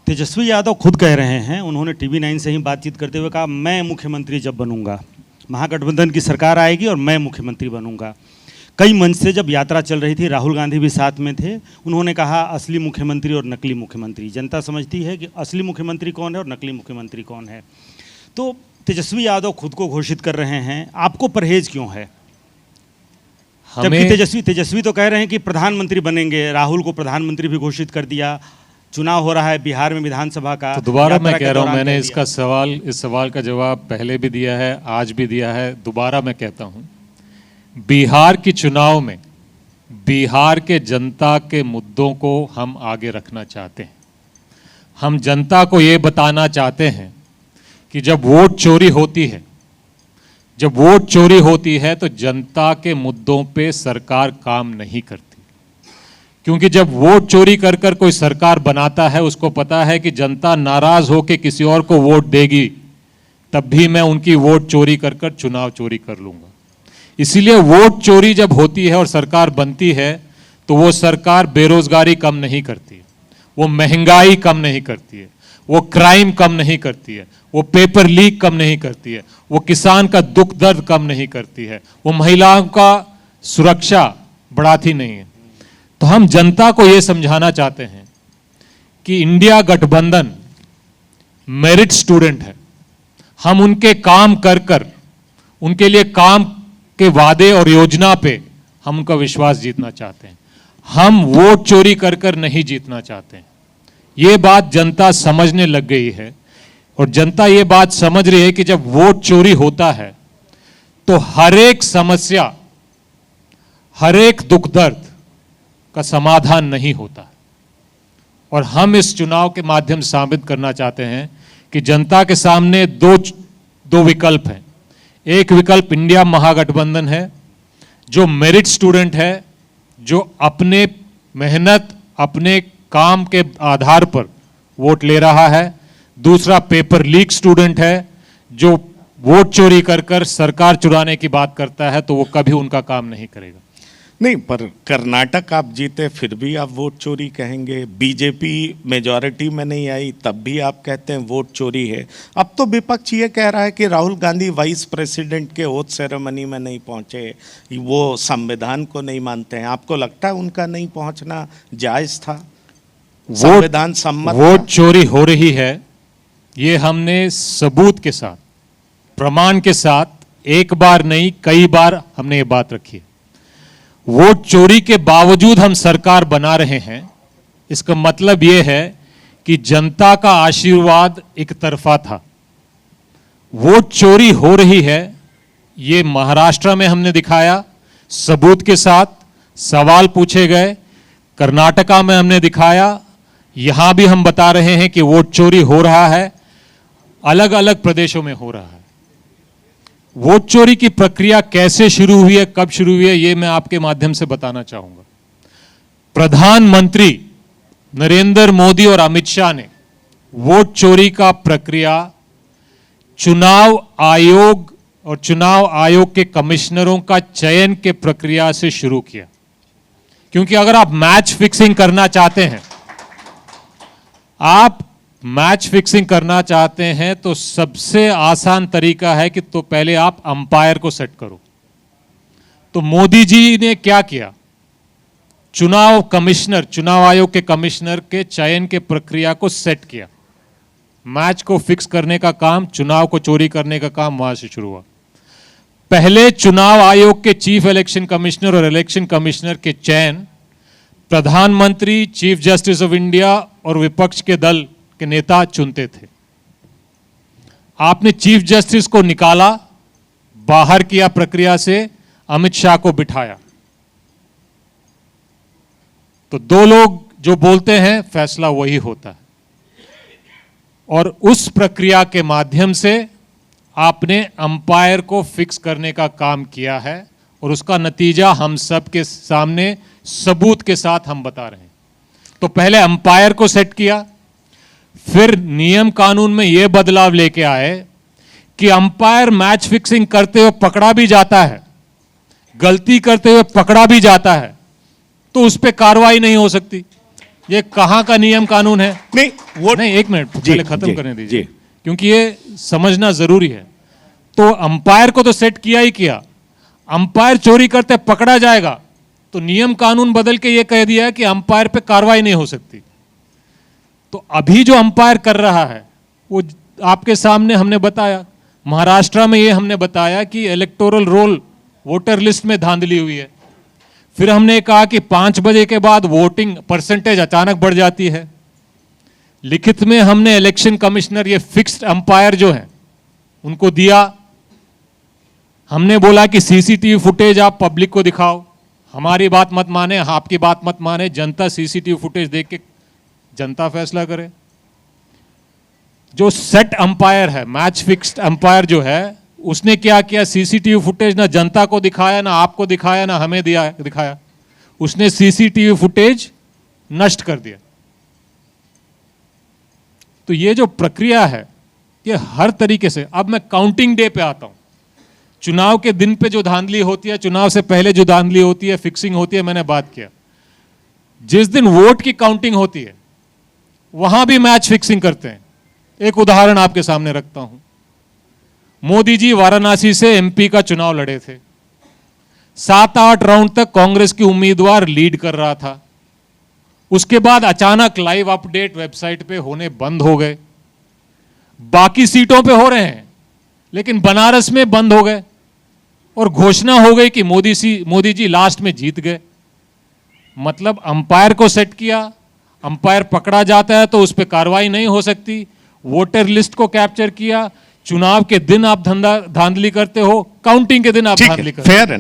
तेजस्वी यादव खुद कह रहे हैं, उन्होंने टीवी 9 से ही बातचीत करते हुए कहा, मैं मुख्यमंत्री जब बनूंगा, महागठबंधन की सरकार आएगी और मैं मुख्यमंत्री बनूंगा। कई मंच से जब यात्रा चल रही थी, राहुल गांधी भी साथ में थे, उन्होंने कहा असली मुख्यमंत्री और नकली मुख्यमंत्री। जनता समझती है कि असली मुख्यमंत्री कौन है और नकली मुख्यमंत्री कौन है। तो तेजस्वी यादव खुद को घोषित कर रहे हैं, आपको परहेज क्यों है? जबकि तेजस्वी तो कह रहे हैं कि प्रधानमंत्री बनेंगे, राहुल को प्रधानमंत्री भी घोषित कर दिया, चुनाव हो रहा है बिहार में विधानसभा का। तो दोबारा मैं कह रहा हूं, मैंने इस सवाल का जवाब पहले भी दिया है, आज भी दिया है, दोबारा मैं कहता हूं, बिहार की चुनाव में बिहार के जनता के मुद्दों को हम आगे रखना चाहते हैं। हम जनता को ये बताना चाहते हैं कि जब वोट चोरी होती है तो जनता के मुद्दों पे सरकार काम नहीं करती। क्योंकि जब वोट चोरी कर कर कोई सरकार बनाता है, उसको पता है कि जनता नाराज होकर किसी और को वोट देगी, तब भी मैं उनकी वोट चोरी कर कर चुनाव चोरी कर लूंगा। इसीलिए वोट चोरी जब होती है और सरकार बनती है तो वो सरकार बेरोजगारी कम नहीं करती है, वो महंगाई कम नहीं करती है, वो क्राइम कम नहीं करती है, वो पेपर लीक कम नहीं करती है, वो किसान का दुख दर्द कम नहीं करती है, वो महिलाओं का सुरक्षा बढ़ाती नहीं है। तो हम जनता को ये समझाना चाहते हैं कि इंडिया गठबंधन मेरिट स्टूडेंट है। हम उनके काम कर कर, उनके लिए काम के वादे और योजना पे हम उनका विश्वास जीतना चाहते हैं। हम वोट चोरी कर कर नहीं जीतना चाहते हैं। ये बात जनता समझने लग गई है और जनता ये बात समझ रही है कि जब वोट चोरी होता है तो हर एक समस्या, हर एक दुख दर्द का समाधान नहीं होता। और हम इस चुनाव के माध्यम से साबित करना चाहते हैं कि जनता के सामने दो विकल्प हैं। एक विकल्प इंडिया महागठबंधन है, जो मेरिट स्टूडेंट है, जो अपने मेहनत, अपने काम के आधार पर वोट ले रहा है। दूसरा पेपर लीक स्टूडेंट है, जो वोट चोरी कर कर सरकार चुराने की बात करता है, तो वो कभी उनका काम नहीं करेगा। नहीं, पर कर्नाटक आप जीते फिर भी आप वोट चोरी कहेंगे, बीजेपी मेजॉरिटी में नहीं आई तब भी आप कहते हैं वोट चोरी है। अब तो विपक्ष ये कह रहा है कि राहुल गांधी वाइस प्रेसिडेंट के ओथ सेरेमनी में नहीं पहुंचे, वो संविधान को नहीं मानते हैं। आपको लगता है उनका नहीं पहुंचना जायज था, संविधान सम्मत? वोट चोरी हो रही है, ये हमने सबूत के साथ, प्रमाण के साथ, एक बार नहीं कई बार हमने ये बात रखी है। वोट चोरी के बावजूद हम सरकार बना रहे हैं, इसका मतलब यह है कि जनता का आशीर्वाद एक तरफा था। वोट चोरी हो रही है, ये महाराष्ट्र में हमने दिखाया सबूत के साथ, सवाल पूछे गए। कर्नाटका में हमने दिखाया, यहां भी हम बता रहे हैं कि वोट चोरी हो रहा है, अलग अलग प्रदेशों में हो रहा है। वोट चोरी की प्रक्रिया कैसे शुरू हुई है, कब शुरू हुई है, ये मैं आपके माध्यम से बताना चाहूंगा। प्रधानमंत्री नरेंद्र मोदी और अमित शाह ने वोट चोरी का प्रक्रिया चुनाव आयोग और चुनाव आयोग के कमिश्नरों का चयन के प्रक्रिया से शुरू किया। क्योंकि अगर आप मैच फिक्सिंग करना चाहते हैं, तो सबसे आसान तरीका है कि तो पहले आप अंपायर को सेट करो। तो मोदी जी ने क्या किया, चुनाव आयोग के कमिश्नर के चयन के प्रक्रिया को सेट किया। मैच को फिक्स करने का काम, चुनाव को चोरी करने का काम वहां से शुरू हुआ। पहले चुनाव आयोग के चीफ इलेक्शन कमिश्नर और इलेक्शन कमिश्नर के चयन प्रधानमंत्री, चीफ जस्टिस ऑफ इंडिया और विपक्ष के दल के नेता चुनते थे। आपने चीफ जस्टिस को निकाला, बाहर किया प्रक्रिया से, अमित शाह को बिठाया। तो दो लोग जो बोलते हैं फैसला वही होता है। और उस प्रक्रिया के माध्यम से आपने अंपायर को फिक्स करने का काम किया है और उसका नतीजा हम सब के सामने सबूत के साथ हम बता रहे हैं। तो पहले अंपायर को सेट किया, फिर नियम कानून में यह बदलाव लेके आए कि अंपायर मैच फिक्सिंग करते हुए पकड़ा भी जाता है, गलती करते हुए पकड़ा भी जाता है, तो उस पर कार्रवाई नहीं हो सकती। ये कहाँ का नियम कानून है? नहीं वो नहीं, एक मिनट जी, पहले खत्म जी, करने दीजिए, जी। क्योंकि ये समझना जरूरी है। तो अंपायर को तो सेट किया ही किया, अंपायर चोरी करते पकड़ा जाएगा तो नियम कानून बदल के ये कह दिया है कि अंपायर पे कार्रवाई नहीं हो सकती। तो अभी जो अंपायर कर रहा है वो आपके सामने हमने बताया, महाराष्ट्र में ये हमने बताया कि इलेक्टोरल रोल वोटर लिस्ट में धांधली हुई है। फिर हमने कहा कि 5 बजे के बाद वोटिंग परसेंटेज अचानक बढ़ जाती है। लिखित में हमने इलेक्शन कमिश्नर ये फिक्स्ड अंपायर जो है उनको दिया। हमने बोला कि सीसीटीवी फुटेज आप पब्लिक को दिखाओ, हमारी बात मत माने, आपकी बात मत माने, जनता सीसीटीवी फुटेज देख के जनता फैसला करे। जो सेट अंपायर है, मैच फिक्स्ड अंपायर जो है, उसने क्या किया, सीसीटीवी फुटेज ना जनता को दिखाया, ना आपको दिखाया, ना हमें दिखाया, उसने सीसीटीवी फुटेज नष्ट कर दिया। तो ये जो प्रक्रिया है ये हर तरीके से, अब मैं काउंटिंग डे पे आता हूं, चुनाव के दिन पे जो धांधली होती है, चुनाव से पहले जो धांधली होती है, फिक्सिंग होती है, मैंने बात किया। जिस दिन वोट की काउंटिंग होती है वहां भी मैच फिक्सिंग करते हैं। एक उदाहरण आपके सामने रखता हूं। मोदी जी वाराणसी से एमपी का चुनाव लड़े थे। 7-8 राउंड तक कांग्रेस की उम्मीदवार लीड कर रहा था। उसके बाद अचानक लाइव अपडेट वेबसाइट पे होने बंद हो गए। बाकी सीटों पे हो रहे हैं लेकिन बनारस में बंद हो गए और घोषणा हो गई कि मोदी जी लास्ट में जीत गए। मतलब अंपायर को सेट किया, अंपायर पकड़ा जाता है तो उस पर कार्रवाई नहीं हो सकती। वोटर लिस्ट को कैप्चर किया, चुनाव के दिन आप धांधली करते हो, काउंटिंग के दिन आप ठीक धांधली है, करते हो। फेयर है।